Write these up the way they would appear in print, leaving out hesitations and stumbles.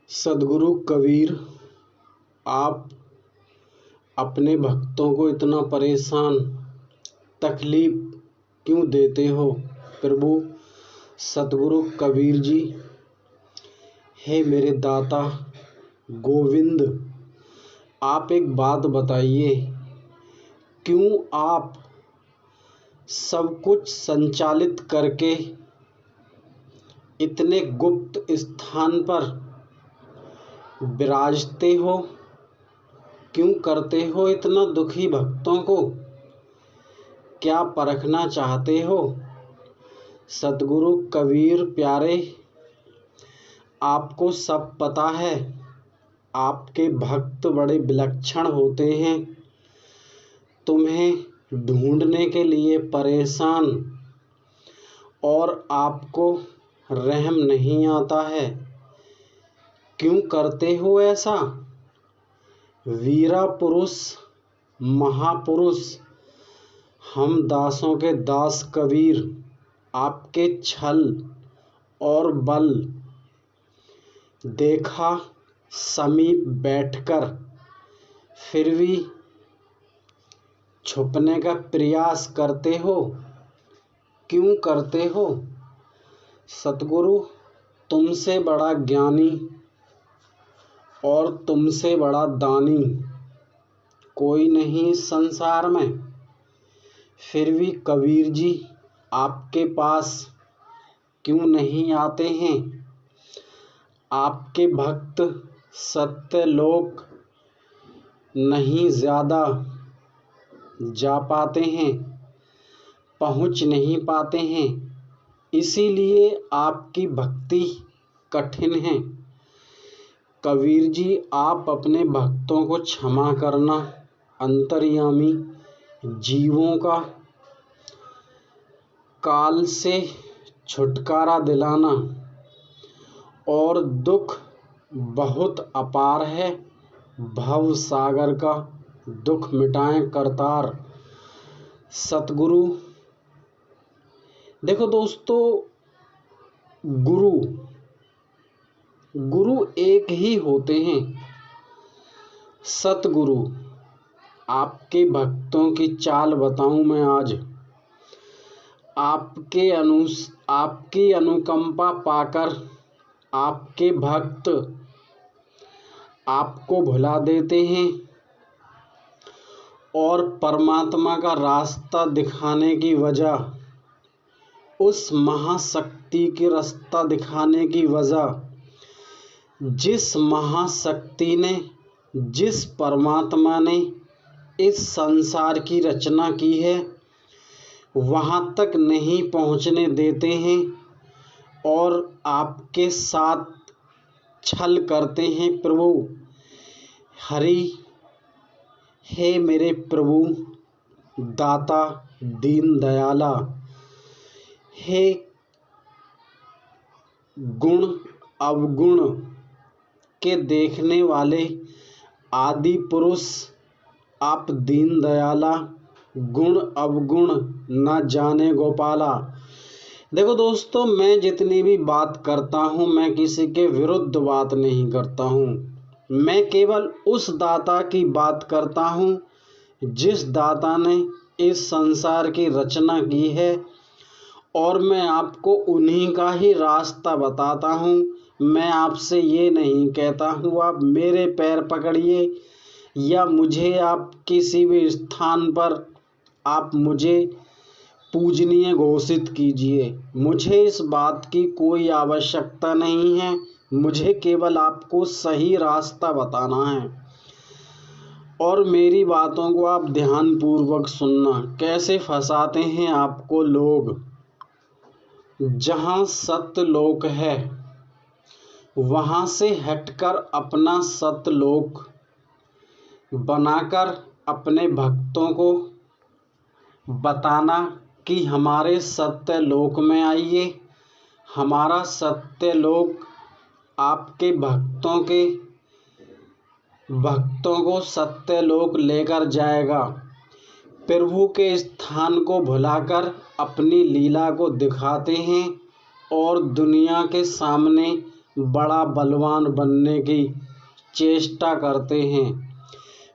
सद्गुरु कबीर, आप अपने भक्तों को इतना परेशान तकलीफ क्यों देते हो प्रभु? सद्गुरु कबीर जी, हे मेरे दाता गोविंद, आप एक बात बताइए, क्यों आप सब कुछ संचालित करके इतने गुप्त स्थान पर विराजते हो? क्यों करते हो इतना दुखी भक्तों को? क्या परखना चाहते हो? सद्गुरु कबीर प्यारे, आपको सब पता है, आपके भक्त बड़े विलक्षण होते हैं, तुम्हें ढूंढने के लिए परेशान, और आपको रहम नहीं आता है। क्यों करते हो ऐसा? वीरा पुरुष, महापुरुष, हम दासों के दास कबीर, आपके छल और बल देखा समीप बैठकर, फिर भी छुपने का प्रयास करते हो। क्यों करते हो? सतगुरु, तुमसे बड़ा ज्ञानी और तुमसे बड़ा दानी कोई नहीं संसार में, फिर भी कबीर जी आपके पास क्यों नहीं आते हैं? आपके भक्त सत्यलोक नहीं ज़्यादा जा पाते हैं, पहुँच नहीं पाते हैं, इसीलिए आपकी भक्ति कठिन है। कबीर जी, आप अपने भक्तों को क्षमा करना, अंतर्यामी जीवों का काल से छुटकारा दिलाना, और दुख बहुत अपार है, भव सागर का दुख मिटाएं करतार। सतगुरु, देखो दोस्तों, गुरु एक ही होते हैं, सतगुरु। आपके भक्तों की चाल बताऊं मैं आज, आपकी अनुकंपा पाकर आपके भक्त आपको भुला देते हैं, और परमात्मा का रास्ता दिखाने की वजह, उस महाशक्ति के रास्ता दिखाने की वजह, जिस महाशक्ति ने, जिस परमात्मा ने इस संसार की रचना की है, वहाँ तक नहीं पहुँचने देते हैं और आपके साथ छल करते हैं प्रभु। हरि, हे मेरे प्रभु दाता दीन दयाला, हे गुण अवगुण के देखने वाले आदि पुरुष, आप दीन दयाला, गुण अवगुण न जाने गोपाला। देखो दोस्तों, मैं जितनी भी बात करता हूँ, मैं किसी के विरुद्ध बात नहीं करता हूँ, मैं केवल उस दाता की बात करता हूँ जिस दाता ने इस संसार की रचना की है, और मैं आपको उन्हीं का ही रास्ता बताता हूँ। मैं आपसे ये नहीं कहता हूँ आप मेरे पैर पकड़िए, या मुझे आप किसी भी स्थान पर आप मुझे पूजनीय घोषित कीजिए। मुझे इस बात की कोई आवश्यकता नहीं है, मुझे केवल आपको सही रास्ता बताना है। और मेरी बातों को आप ध्यानपूर्वक सुनना, कैसे फंसाते हैं आपको लोग। जहाँ सत्यलोक है, वहाँ से हटकर अपना सत्यलोक बनाकर अपने भक्तों को बताना कि हमारे सत्यलोक में आइए। हमारा सत्यलोक आपके भक्तों को सत्यलोक लेकर जाएगा। प्रभु के स्थान को भुलाकर अपनी लीला को दिखाते हैं और दुनिया के सामने बड़ा बलवान बनने की चेष्टा करते हैं,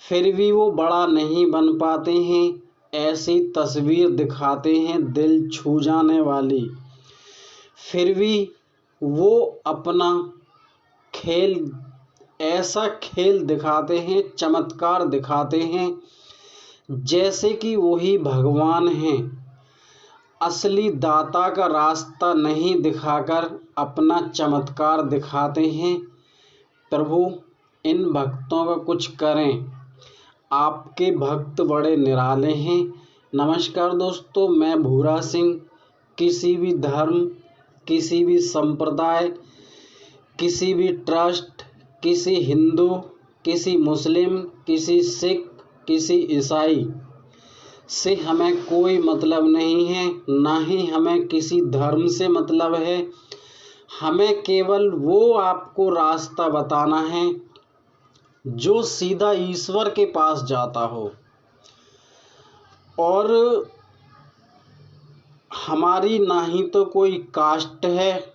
फिर भी वो बड़ा नहीं बन पाते हैं। ऐसी तस्वीर दिखाते हैं दिल छू जाने वाली, फिर भी वो अपना खेल, ऐसा खेल दिखाते हैं, चमत्कार दिखाते हैं जैसे कि वही भगवान हैं। असली दाता का रास्ता नहीं दिखाकर अपना चमत्कार दिखाते हैं। प्रभु इन भक्तों का कुछ करें, आपके भक्त बड़े निराले हैं। नमस्कार दोस्तों, मैं भूरा सिंह। किसी भी धर्म, किसी भी संप्रदाय, किसी भी ट्रस्ट, किसी हिंदू, किसी मुस्लिम, किसी सिख, किसी ईसाई से हमें कोई मतलब नहीं है, ना ही हमें किसी धर्म से मतलब है। हमें केवल वो आपको रास्ता बताना है जो सीधा ईश्वर के पास जाता हो। और हमारी ना ही तो कोई कास्ट है,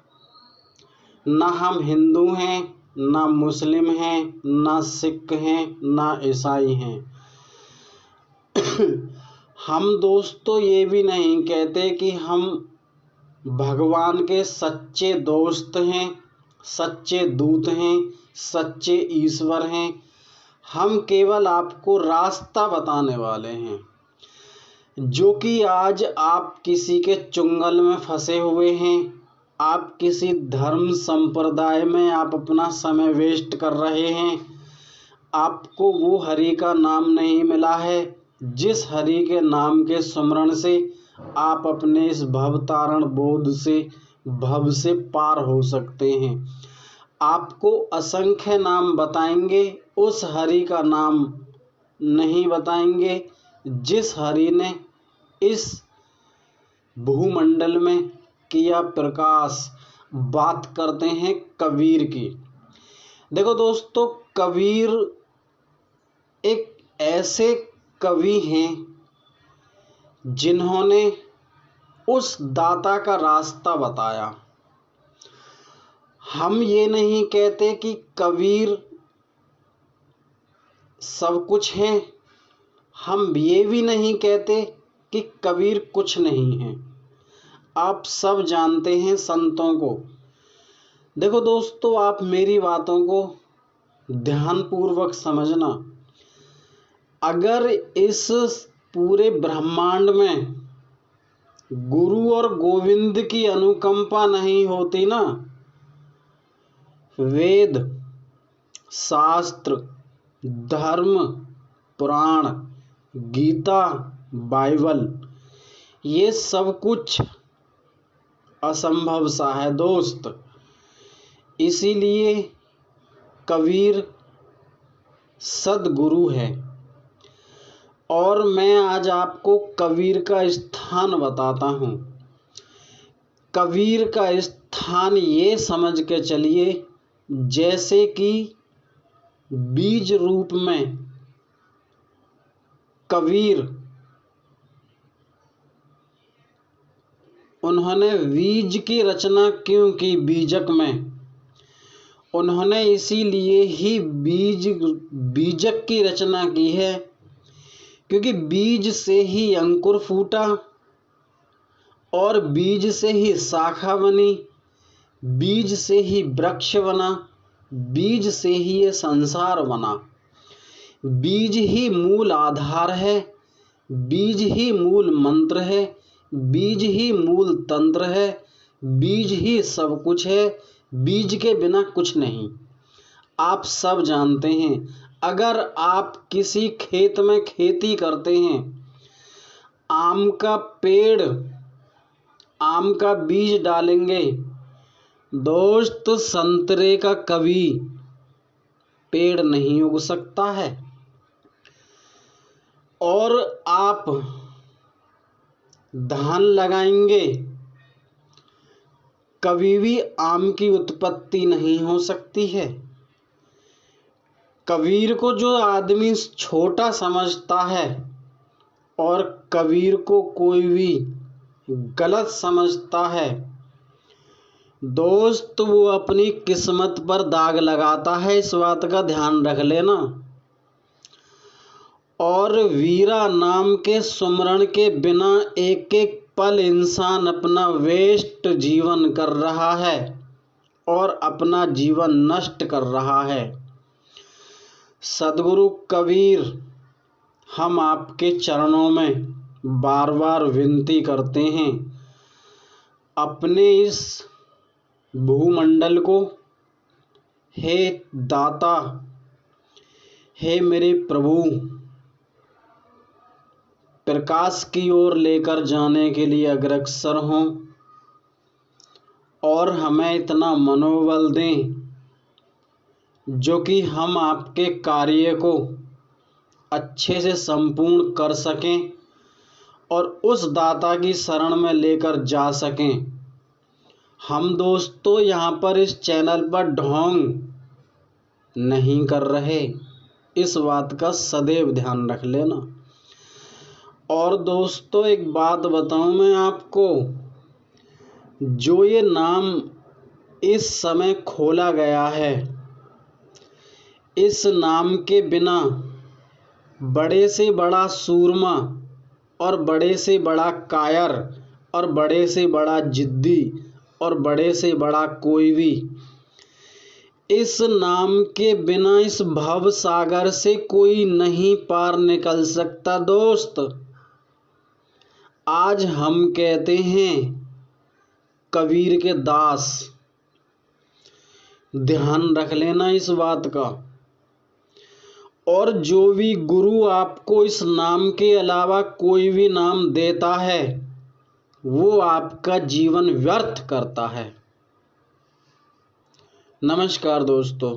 ना हम हिंदू हैं, ना मुस्लिम हैं, ना सिख हैं, ना ईसाई हैं। हम दोस्तों ये भी नहीं कहते कि हम भगवान के सच्चे दोस्त हैं, सच्चे दूत हैं, सच्चे ईश्वर हैं। हम केवल आपको रास्ता बताने वाले हैं। जो कि आज आप किसी के चुंगल में फंसे हुए हैं, आप किसी धर्म संप्रदाय में आप अपना समय वेस्ट कर रहे हैं, आपको वो हरि का नाम नहीं मिला है जिस हरि के नाम के स्मरण से आप अपने इस भवतारण बोध से भव से पार हो सकते हैं। आपको असंख्य नाम बताएंगे, उस हरि का नाम नहीं बताएंगे जिस हरि ने इस भूमंडल में किया प्रकाश। बात करते हैं कबीर की। देखो दोस्तों, कबीर एक ऐसे कवि हैं जिन्होंने उस दाता का रास्ता बताया। हम ये नहीं कहते कि कबीर सब कुछ है, हम ये भी नहीं कहते कि कबीर कुछ नहीं है। आप सब जानते हैं संतों को। देखो दोस्तों, आप मेरी बातों को ध्यानपूर्वक समझना। अगर इस पूरे ब्रह्मांड में गुरु और गोविंद की अनुकंपा नहीं होती ना, वेद, शास्त्र, धर्म, पुराण, गीता, बाइबल, ये सब कुछ असंभव सा है दोस्त। इसीलिए कबीर सद्गुरु है। और मैं आज आपको कबीर का स्थान बताता हूँ। कबीर का स्थान ये समझ के चलिए जैसे कि बीज रूप में कबीर, उन्होंने बीज की रचना क्यों की बीजक में? उन्होंने इसीलिए ही बीजक की रचना की है क्योंकि बीज से ही अंकुर फूटा और बीज से ही शाखा बनी, बीज से ही वृक्ष बना, बीज से ही ये संसार बना। बीज ही मूल आधार है, बीज ही मूल मंत्र है, बीज ही मूल तंत्र है, बीज ही सब कुछ है, बीज के बिना कुछ नहीं। आप सब जानते हैं, अगर आप किसी खेत में खेती करते हैं, आम का पेड़, आम का बीज डालेंगे दोस्त, संतरे का कभी पेड़ नहीं उग सकता है। और आप धान लगाएंगे, कभी भी आम की उत्पत्ति नहीं हो सकती है। कबीर को जो आदमी छोटा समझता है और कबीर को कोई भी गलत समझता है, दोस्त वो अपनी किस्मत पर दाग लगाता है, इस बात का ध्यान रख लेना। और वीरा नाम के सुमरण के बिना एक एक पल इंसान अपना वेस्ट जीवन कर रहा है और अपना जीवन नष्ट कर रहा है। सद्गुरु कबीर, हम आपके चरणों में बार बार विनती करते हैं, अपने इस भूमंडल को हे दाता, हे मेरे प्रभु, प्रकाश की ओर लेकर जाने के लिए अग्रसर हों और हमें इतना मनोबल दें जो कि हम आपके कार्य को अच्छे से संपूर्ण कर सकें और उस दाता की शरण में लेकर जा सकें। हम दोस्तों यहाँ पर इस चैनल पर ढोंग नहीं कर रहे, इस बात का सदैव ध्यान रख लेना। और दोस्तों एक बात बताऊं मैं आपको, जो ये नाम इस समय खोला गया है, इस नाम के बिना बड़े से बड़ा सूरमा और बड़े से बड़ा कायर और बड़े से बड़ा जिद्दी और बड़े से बड़ा कोई भी इस नाम के बिना इस भव सागर से कोई नहीं पार निकल सकता। दोस्त, आज हम कहते हैं कबीर के दास, ध्यान रख लेना इस बात का। और जो भी गुरु आपको इस नाम के अलावा कोई भी नाम देता है वो आपका जीवन व्यर्थ करता है। नमस्कार दोस्तों।